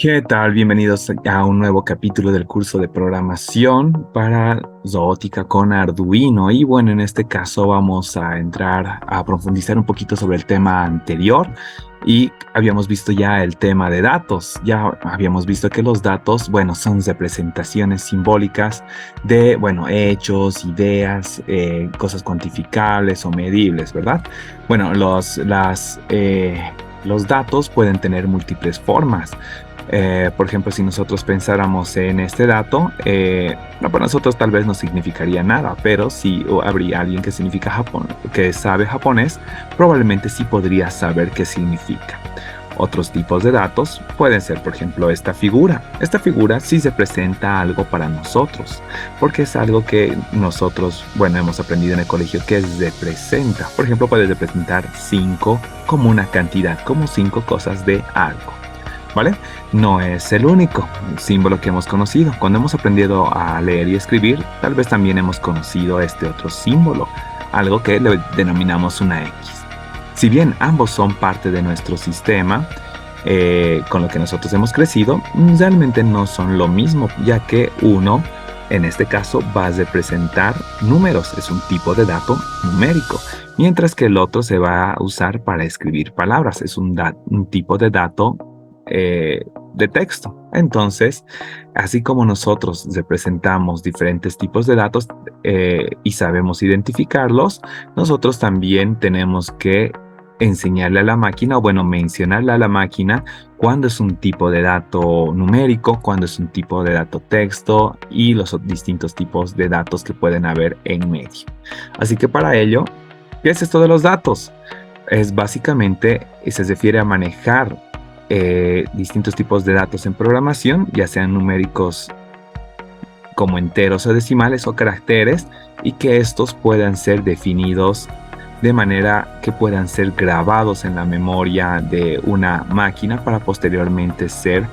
¿Qué tal? Bienvenidos a un nuevo capítulo del curso de programación para Zoótica con Arduino. Y bueno, en este caso vamos a entrar a profundizar un poquito sobre el tema anterior y habíamos visto ya el tema de datos. Ya habíamos visto que los datos, bueno, son representaciones simbólicas de, bueno, hechos, ideas, cosas cuantificables o medibles, ¿verdad? Bueno, los datos pueden tener múltiples formas. Por ejemplo, si nosotros pensáramos en este dato, no, para nosotros tal vez no significaría nada, pero si habría alguien que significa que sabe japonés, probablemente sí podría saber qué significa. Otros tipos de datos pueden ser, por ejemplo, esta figura. Esta figura sí se presenta algo para nosotros, porque es algo que nosotros, bueno, hemos aprendido en el colegio que representa. Por ejemplo, puede representar 5 como una cantidad, como 5 cosas de algo. ¿Vale? No es el único símbolo que hemos conocido. Cuando hemos aprendido a leer y escribir, tal vez también hemos conocido este otro símbolo, algo que le denominamos una X. Si bien ambos son parte de nuestro sistema, con lo que nosotros hemos crecido, realmente no son lo mismo, ya que uno, en este caso, va a representar números, es un tipo de dato numérico, mientras que el otro se va a usar para escribir palabras, es un tipo de dato de texto. Entonces, así como nosotros representamos diferentes tipos de datos y sabemos identificarlos, nosotros también tenemos que enseñarle a la máquina, o bueno, mencionarle a la máquina cuándo es un tipo de dato numérico, cuándo es un tipo de dato texto y los distintos tipos de datos que pueden haber en medio. Así que para ello, ¿qué es esto de los datos? Es básicamente, se refiere a manejar distintos tipos de datos en programación, ya sean numéricos como enteros o decimales o caracteres, y que estos puedan ser definidos de manera que puedan ser grabados en la memoria de una máquina para posteriormente ser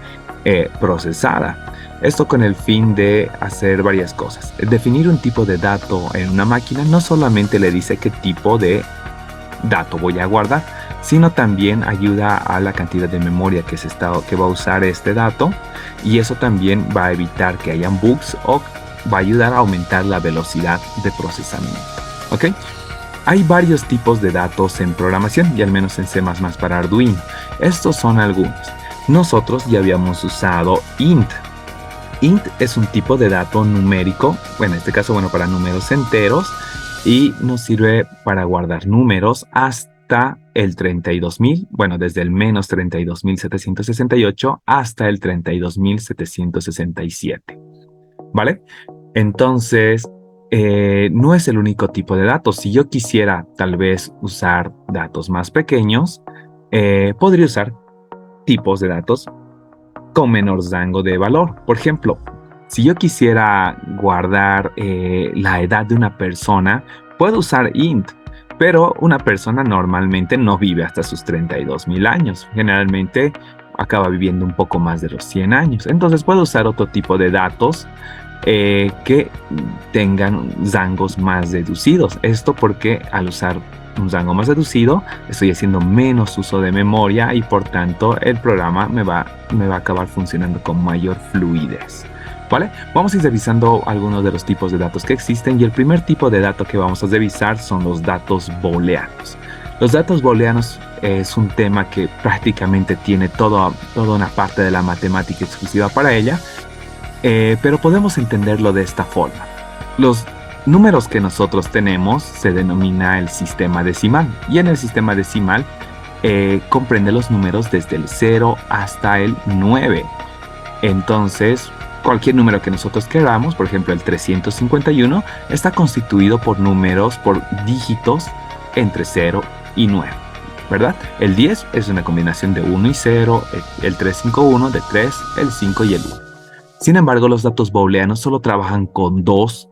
procesada. Esto con el fin de hacer varias cosas. Definir un tipo de dato en una máquina no solamente le dice qué tipo de dato voy a guardar, sino también ayuda a la cantidad de memoria que va a usar este dato, y eso también va a evitar que hayan bugs o va a ayudar a aumentar la velocidad de procesamiento. ¿Ok? Hay varios tipos de datos en programación, y al menos en C++ para Arduino. Estos son algunos. Nosotros ya habíamos usado int. Int es un tipo de dato numérico, bueno, en este caso, bueno, para números enteros, y nos sirve para guardar números hasta el 32.000, bueno, desde el menos 32.768 hasta el 32.767, ¿vale? Entonces, no es el único tipo de datos. Si yo quisiera tal vez usar datos más pequeños, podría usar tipos de datos con menor rango de valor. Por ejemplo, si yo quisiera guardar la edad de una persona, puedo usar int, pero una persona normalmente no vive hasta sus 32.000 años. Generalmente acaba viviendo un poco más de los 100 años. Entonces puedo usar otro tipo de datos que tengan rangos más reducidos. Esto porque al usar un rango más reducido, estoy haciendo menos uso de memoria y por tanto el programa me va a acabar funcionando con mayor fluidez. ¿Vale? Vamos a ir revisando algunos de los tipos de datos que existen, y el primer tipo de dato que vamos a revisar son los datos booleanos. Los datos booleanos es un tema que prácticamente tiene toda una parte de la matemática exclusiva para ella, pero podemos entenderlo de esta forma. Los números que nosotros tenemos se denomina el sistema decimal, y en el sistema decimal comprende los números desde el 0 hasta el 9. Entonces, cualquier número que nosotros queramos, por ejemplo el 351, está constituido por números, por dígitos entre 0 y 9, ¿verdad? El 10 es una combinación de 1 y 0, el 351 de 3, el 5 y el 1. Sin embargo, los datos booleanos solo trabajan con dos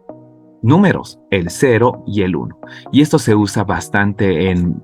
números, el 0 y el 1. Y esto se usa bastante en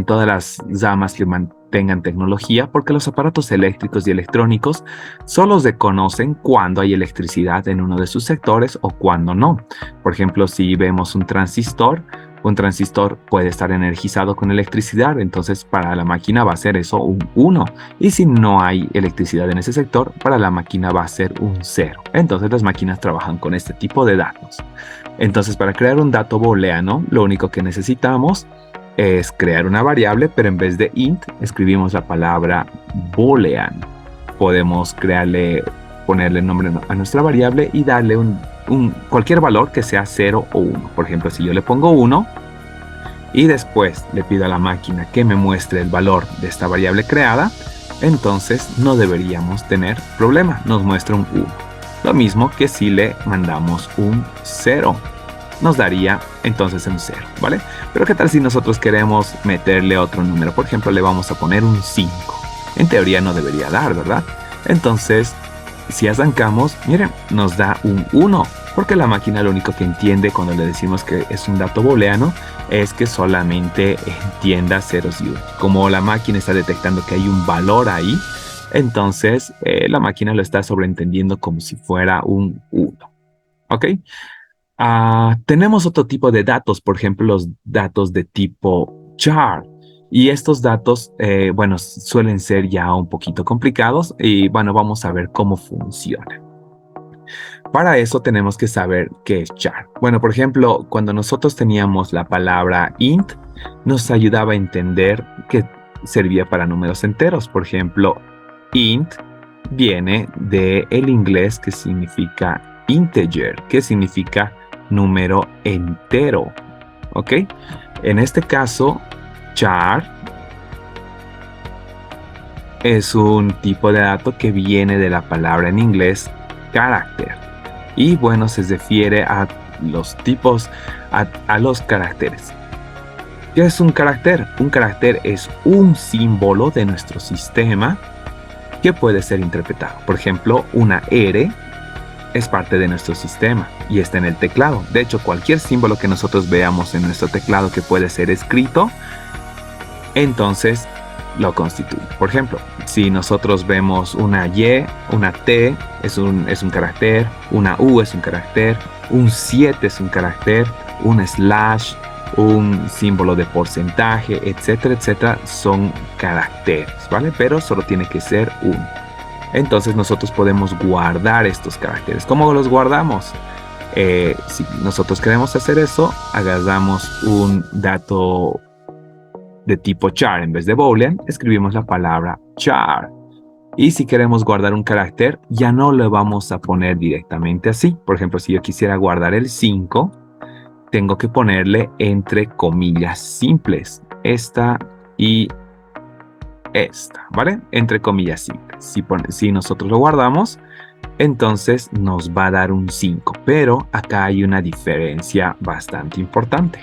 todas las ramas que mantengan tecnología, porque los aparatos eléctricos y electrónicos solo reconocen cuando hay electricidad en uno de sus sectores o cuando no. Por ejemplo, si vemos un transistor, Un transistor puede estar energizado con electricidad, entonces para la máquina va a ser eso un 1. Y si no hay electricidad en ese sector, para la máquina va a ser un 0. Entonces las máquinas trabajan con este tipo de datos. Entonces para crear un dato booleano, lo único que necesitamos es crear una variable, pero en vez de int, escribimos la palabra boolean. Podemos ponerle nombre a nuestra variable y darle cualquier valor que sea 0 o 1. Por ejemplo, si yo le pongo 1 y después le pido a la máquina que me muestre el valor de esta variable creada, entonces no deberíamos tener problema, nos muestra un 1. Lo mismo que si le mandamos un 0, nos daría entonces un 0, ¿vale? Pero ¿qué tal si nosotros queremos meterle otro número? Por ejemplo, le vamos a poner un 5. En teoría no debería dar, ¿verdad? Entonces, si arrancamos, miren, nos da un 1, porque la máquina lo único que entiende cuando le decimos que es un dato booleano es que solamente entienda ceros y unos. Como la máquina está detectando que hay un valor ahí, entonces la máquina lo está sobreentendiendo como si fuera un 1. ¿Ok? Tenemos otro tipo de datos, por ejemplo, los datos de tipo char. Y estos datos, bueno, suelen ser ya un poquito complicados y bueno, vamos a ver cómo funciona. Para eso tenemos que saber qué es char. Bueno, por ejemplo, cuando nosotros teníamos la palabra int, nos ayudaba a entender que servía para números enteros. Por ejemplo, int viene del inglés que significa integer, que significa número entero. ¿Ok? En este caso, char es un tipo de dato que viene de la palabra en inglés character. Y bueno, se refiere a los tipos, a los caracteres. ¿Qué es un carácter? Un carácter es un símbolo de nuestro sistema que puede ser interpretado. Por ejemplo, una R es parte de nuestro sistema y está en el teclado. De hecho, cualquier símbolo que nosotros veamos en nuestro teclado que puede ser escrito, entonces lo constituye. Por ejemplo, si nosotros vemos una Y, una T es un carácter, una U es un carácter, un 7 es un carácter, un slash, un símbolo de porcentaje, etcétera, etcétera, son caracteres, ¿vale? Pero solo tiene que ser uno. Entonces nosotros podemos guardar estos caracteres. ¿Cómo los guardamos? Si nosotros queremos hacer eso, agarramos un dato de tipo char en vez de boolean, escribimos la palabra char. Y si queremos guardar un carácter, ya no lo vamos a poner directamente así. Por ejemplo, si yo quisiera guardar el 5, tengo que ponerle entre comillas simples, esta y esta, ¿vale? Entre comillas simples. Si nosotros lo guardamos, entonces nos va a dar un 5, pero acá hay una diferencia bastante importante.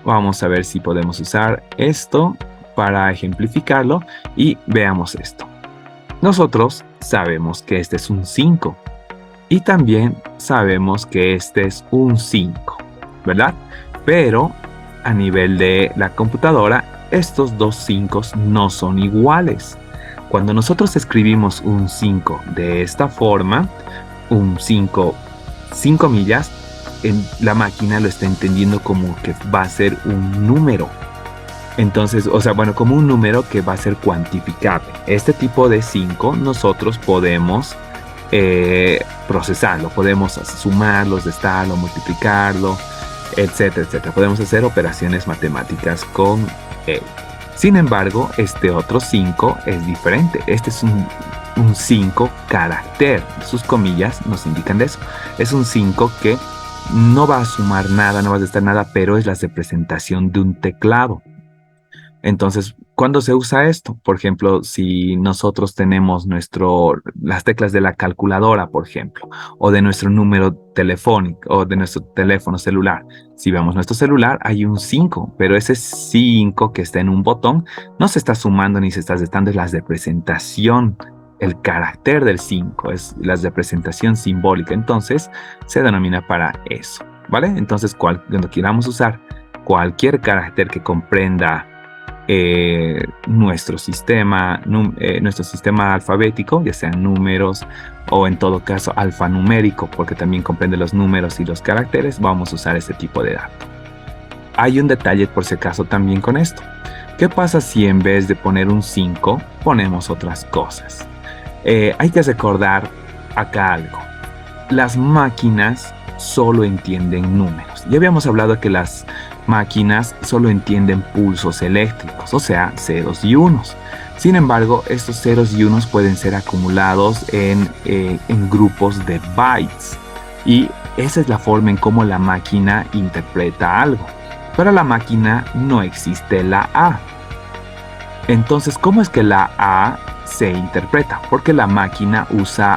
Vamos a ver si podemos usar esto para ejemplificarlo y veamos esto. Nosotros sabemos que este es un 5 y también sabemos que este es un 5, ¿verdad? Pero a nivel de la computadora, estos dos 5 no son iguales. Cuando nosotros escribimos un 5 de esta forma, un 5, 5 millas, la máquina lo está entendiendo como que va a ser un número. Entonces, o sea, bueno, como un número que va a ser cuantificable. Este tipo de 5 nosotros podemos procesarlo, podemos sumarlo, restarlo, multiplicarlo, etcétera, etcétera. Podemos hacer operaciones matemáticas con él. Sin embargo, este otro 5 es diferente. Este es un 5 carácter. Sus comillas nos indican de eso. Es un 5 que no va a sumar nada, no va a restar nada, pero es la representación de un teclado. Entonces, ¿cuándo se usa esto? Por ejemplo, si nosotros tenemos las teclas de la calculadora, por ejemplo, o de nuestro número telefónico o de nuestro teléfono celular. Si vemos nuestro celular, hay un 5, pero ese 5 que está en un botón no se está sumando ni se está restando, es la representación. El carácter del 5 es la representación simbólica, entonces se denomina para eso, ¿vale? Entonces, cuando queramos usar cualquier carácter que comprenda nuestro sistema alfabético, ya sean números o en todo caso alfanumérico, porque también comprende los números y los caracteres, vamos a usar este tipo de dato. Hay un detalle por si acaso también con esto. ¿Qué pasa si en vez de poner un 5 ponemos otras cosas? Hay que recordar acá algo. Las máquinas solo entienden números. Ya habíamos hablado que las máquinas solo entienden pulsos eléctricos, o sea, ceros y unos. Sin embargo, estos ceros y unos pueden ser acumulados en grupos de bytes. Y esa es la forma en cómo la máquina interpreta algo. Para la máquina no existe la A. Entonces, ¿cómo es que la A se interpreta? Porque la máquina usa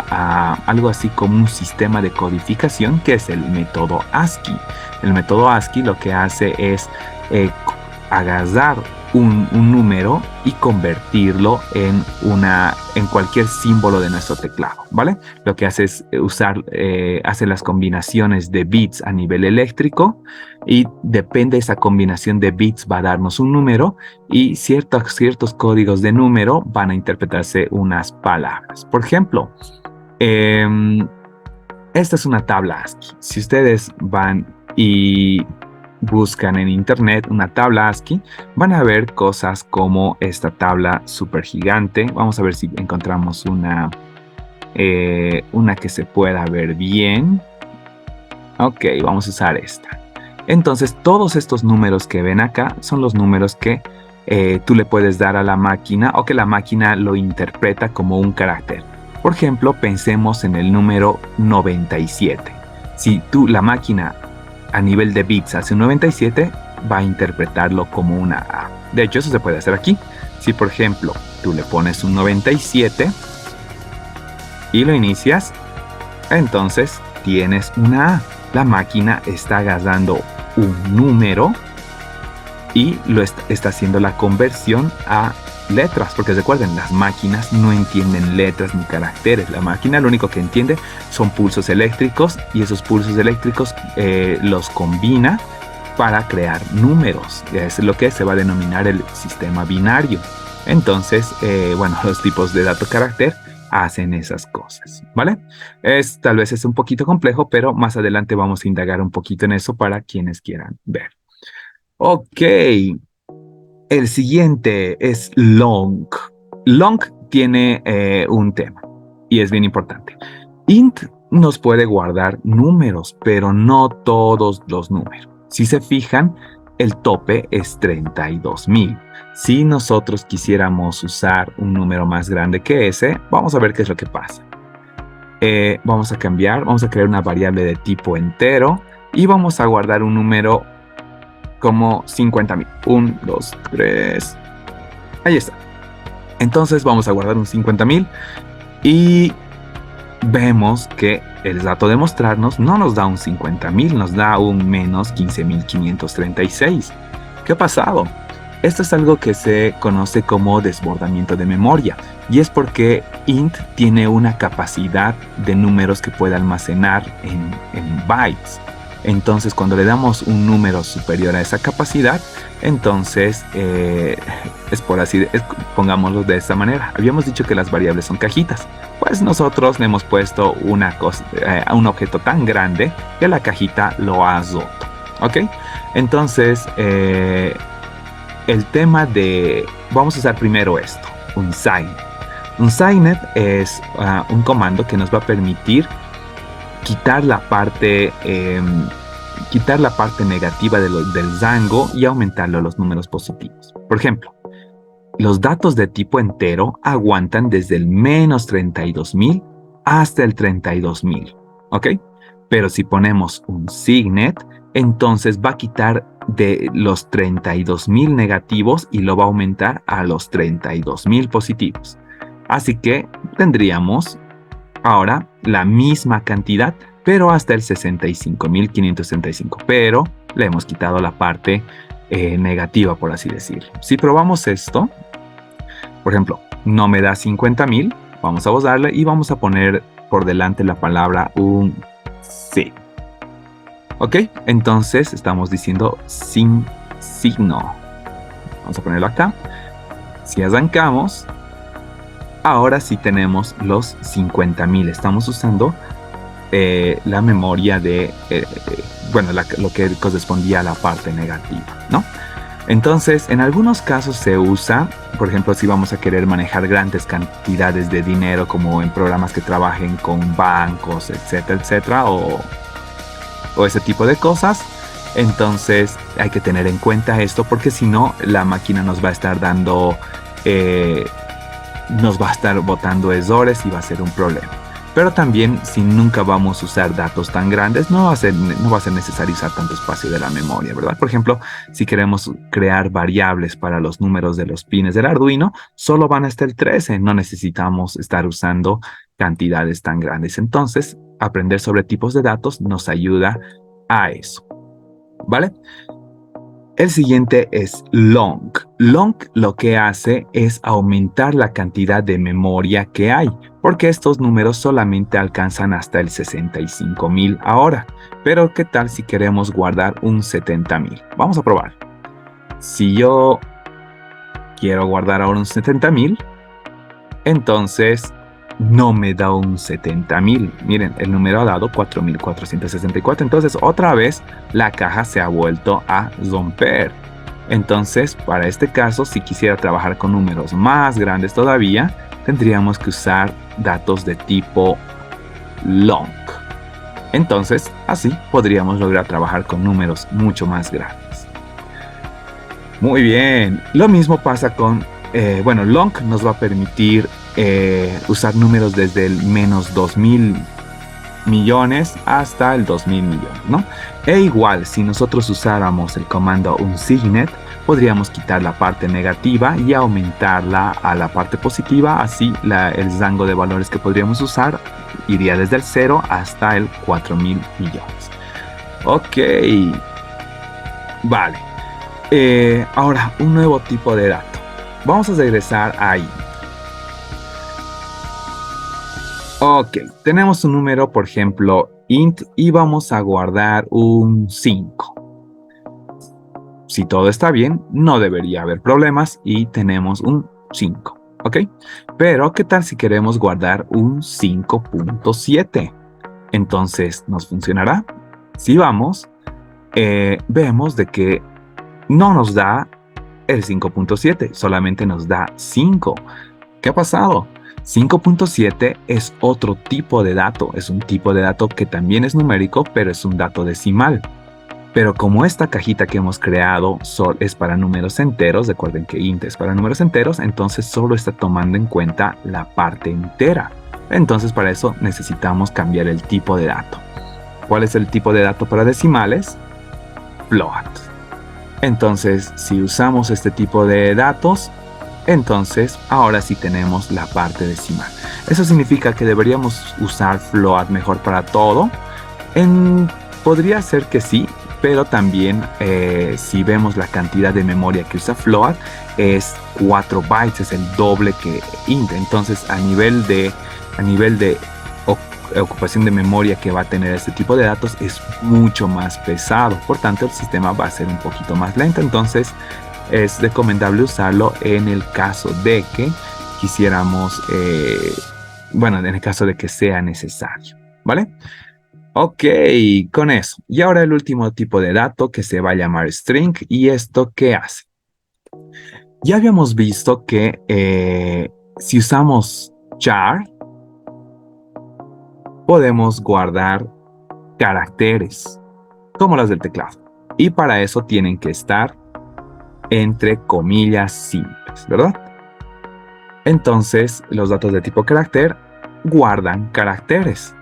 algo así como un sistema de codificación que es el método ASCII. El método ASCII lo que hace es agarrar un número y convertirlo en cualquier símbolo de nuestro teclado, ¿vale? Lo que hace es hace las combinaciones de bits a nivel eléctrico y depende de esa combinación de bits va a darnos un número y ciertos códigos de número van a interpretarse unas palabras. Por ejemplo, esta es una tabla ASCII. Si ustedes van y buscan en internet una tabla ASCII, van a ver cosas como esta tabla súper gigante. Vamos a ver si encontramos una que se pueda ver bien. Ok, vamos a usar esta. Entonces, todos estos números que ven acá son los números que tú le puedes dar a la máquina o que la máquina lo interpreta como un carácter. Por ejemplo, pensemos en el número 97. Si la máquina a nivel de bits hace un 97, va a interpretarlo como una A. De hecho, eso se puede hacer aquí. Si, por ejemplo, tú le pones un 97 y lo inicias, entonces tienes una A. La máquina está agarrando un número y está haciendo la conversión a letras, porque recuerden, las máquinas no entienden letras ni caracteres. La máquina lo único que entiende son pulsos eléctricos y esos pulsos eléctricos los combina para crear números. Es lo que se va a denominar el sistema binario. Entonces, bueno, los tipos de dato carácter hacen esas cosas, ¿vale? Tal vez es un poquito complejo, pero más adelante vamos a indagar un poquito en eso para quienes quieran ver. Ok, el siguiente es long. Long tiene un tema y es bien importante. Int nos puede guardar números, pero no todos los números. Si se fijan, el tope es 32.000. Si nosotros quisiéramos usar un número más grande que ese, vamos a ver qué es lo que pasa. Vamos a crear una variable de tipo entero y vamos a guardar un número como 50.000. 1, 2, 3. Ahí está. Entonces vamos a guardar un 50.000 y vemos que el dato de mostrarnos no nos da un 50.000, nos da un menos 15.536. ¿Qué ha pasado? Esto es algo que se conoce como desbordamiento de memoria y es porque int tiene una capacidad de números que puede almacenar en bytes. Entonces, cuando le damos un número superior a esa capacidad, entonces pongámoslo de esta manera. Habíamos dicho que las variables son cajitas. Pues nosotros le hemos puesto un objeto tan grande que la cajita lo ha roto. ¿Ok? Entonces, el tema vamos a usar primero esto, un signet. Un signet es un comando que nos va a permitir quitar la parte negativa del rango y aumentarlo a los números positivos. Por ejemplo, los datos de tipo entero aguantan desde el menos 32.000 hasta el 32.000, ¿ok? Pero si ponemos un signet, entonces va a quitar de los 32.000 negativos y lo va a aumentar a los 32.000 positivos. Así que tendríamos ahora la misma cantidad, pero hasta el 65.565. Pero le hemos quitado la parte negativa, por así decirlo. Si probamos esto, por ejemplo, no me da 50.000, vamos a borrarle y vamos a poner por delante la palabra un sí. ¿Ok? Entonces estamos diciendo sin signo. Vamos a ponerlo acá. Si arrancamos, ahora sí tenemos los 50.000. Estamos usando la memoria de, bueno, lo que correspondía a la parte negativa, ¿no? Entonces, en algunos casos se usa, por ejemplo, si vamos a querer manejar grandes cantidades de dinero, como en programas que trabajen con bancos, etcétera, etcétera, o ese tipo de cosas. Entonces hay que tener en cuenta esto, porque si no, la máquina nos va a estar dando, nos va a estar botando errores y va a ser un problema. Pero también, si nunca vamos a usar datos tan grandes, no va a ser necesario usar tanto espacio de la memoria, ¿verdad? Por ejemplo, si queremos crear variables para los números de los pines del Arduino, solo van hasta el 13. No necesitamos estar usando cantidades tan grandes. Entonces, aprender sobre tipos de datos nos ayuda a eso, ¿vale? El siguiente es long. Long lo que hace es aumentar la cantidad de memoria que hay, porque estos números solamente alcanzan hasta el 65.000 ahora. Pero ¿qué tal si queremos guardar un 70.000? Vamos a probar. Si yo quiero guardar ahora un 70.000, entonces no me da un 70.000. Miren, el número ha dado 4.464. Entonces, otra vez, la caja se ha vuelto a romper. Entonces, para este caso, si quisiera trabajar con números más grandes todavía, tendríamos que usar datos de tipo long. Entonces, así podríamos lograr trabajar con números mucho más grandes. Muy bien. Lo mismo pasa con, bueno, long nos va a permitir usar números desde el menos 2.000 millones hasta el 2.000 millones, ¿no? E igual, si nosotros usáramos el comando unsignet, podríamos quitar la parte negativa y aumentarla a la parte positiva. Así el rango de valores que podríamos usar iría desde el 0 hasta el 4.000 millones. Ok, vale. Ahora, un nuevo tipo de dato. Vamos a regresar ahí. Ok, tenemos un número, por ejemplo, int, y vamos a guardar un 5. Si todo está bien, no debería haber problemas y tenemos un 5, ¿ok? Pero, ¿qué tal si queremos guardar un 5.7? Entonces, ¿nos funcionará? Si vamos, vemos de que no nos da el 5.7, solamente nos da 5. ¿Qué ha pasado? 5.7 es otro tipo de dato, es un tipo de dato que también es numérico, pero es un dato decimal. Pero como esta cajita que hemos creado es para números enteros, recuerden que int es para números enteros, entonces solo está tomando en cuenta la parte entera. Entonces para eso necesitamos cambiar el tipo de dato. ¿Cuál es el tipo de dato para decimales? Float. Entonces, si usamos este tipo de datos, entonces ahora sí tenemos la parte decimal. Eso significa que deberíamos usar float mejor para todo. Podría ser que sí, pero también si vemos la cantidad de memoria que usa float es 4 bytes, es el doble que int. Entonces a nivel de ocupación de memoria que va a tener este tipo de datos es mucho más pesado, por tanto el sistema va a ser un poquito más lento. Entonces es recomendable usarlo en el caso de que quisiéramos, bueno, en el caso de que sea necesario, ¿vale? Ok, con eso. Y ahora el último tipo de dato, que se va a llamar string. ¿Y esto qué hace? Ya habíamos visto que si usamos char, podemos guardar caracteres, como las del teclado. Y para eso tienen que estar entre comillas simples, ¿verdad? Entonces, los datos de tipo carácter guardan caracteres.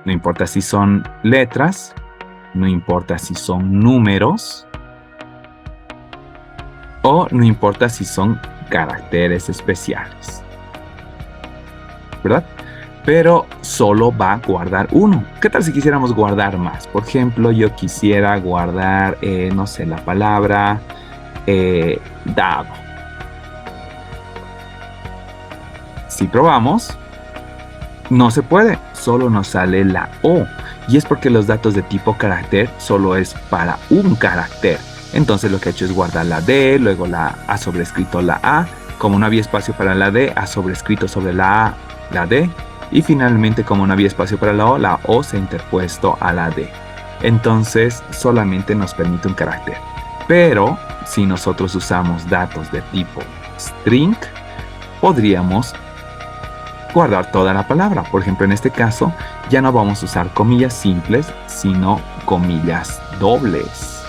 No importa si son letras, no importa si son números, o no importa si son caracteres especiales, ¿verdad? Pero solo va a guardar uno. ¿Qué tal si quisiéramos guardar más? Por ejemplo, yo quisiera guardar, no sé, la palabra dado. Si probamos, no se puede, solo nos sale la O. Y es porque los datos de tipo carácter solo es para un carácter. Entonces lo que he hecho es guardar la D, luego ha sobrescrito la A. Como no había espacio para la D, ha sobrescrito sobre la A la D. Y finalmente, como no había espacio para la O se ha interpuesto a la D. Entonces, solamente nos permite un carácter. Pero, si nosotros usamos datos de tipo string, podríamos guardar toda la palabra. Por ejemplo, en este caso, ya no vamos a usar comillas simples, sino comillas dobles.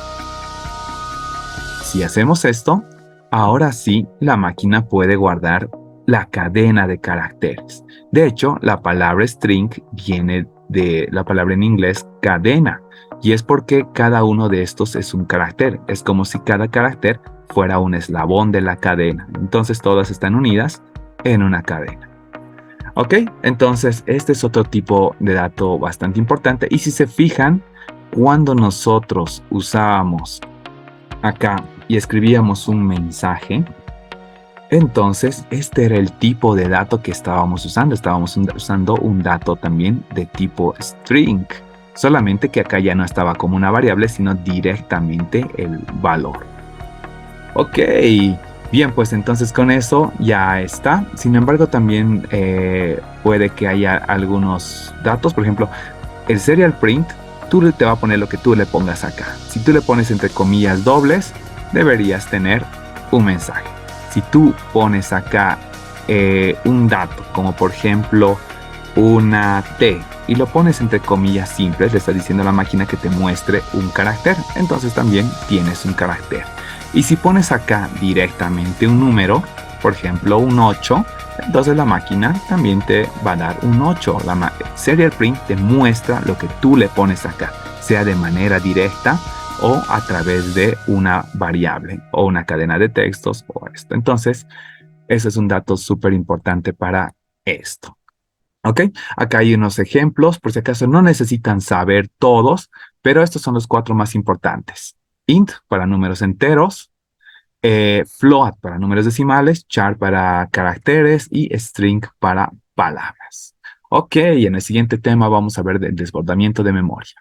Si hacemos esto, ahora sí la máquina puede guardar la cadena de caracteres. De hecho, la palabra string viene de la palabra en inglés cadena, y es porque cada uno de estos es un carácter. Es como si cada carácter fuera un eslabón de la cadena. Entonces todas están unidas en una cadena. ¿Ok? Entonces, este es otro tipo de dato bastante importante. Y si se fijan, cuando nosotros usábamos acá y escribíamos un mensaje, entonces este era el tipo de dato que estábamos usando. Estábamos usando un dato también de tipo string. Solamente que acá ya no estaba como una variable, sino directamente el valor. Ok, bien, pues entonces con eso ya está. Sin embargo, también puede que haya algunos datos. Por ejemplo, el serial print, tú te va a poner lo que tú le pongas acá. Si tú le pones entre comillas dobles, deberías tener un mensaje. Si tú pones acá un dato, como por ejemplo una T, y lo pones entre comillas simples, le estás diciendo a la máquina que te muestre un carácter, entonces también tienes un carácter. Y si pones acá directamente un número, por ejemplo un 8, entonces la máquina también te va a dar un 8. La serial print te muestra lo que tú le pones acá, sea de manera directa o a través de una variable o una cadena de textos o esto. Entonces, ese es un dato súper importante para esto. ¿Ok? Acá hay unos ejemplos, por si acaso no necesitan saber todos, pero estos son los 4 más importantes. Int para números enteros, float para números decimales, char para caracteres y string para palabras. Ok, en el siguiente tema vamos a ver del desbordamiento de memoria.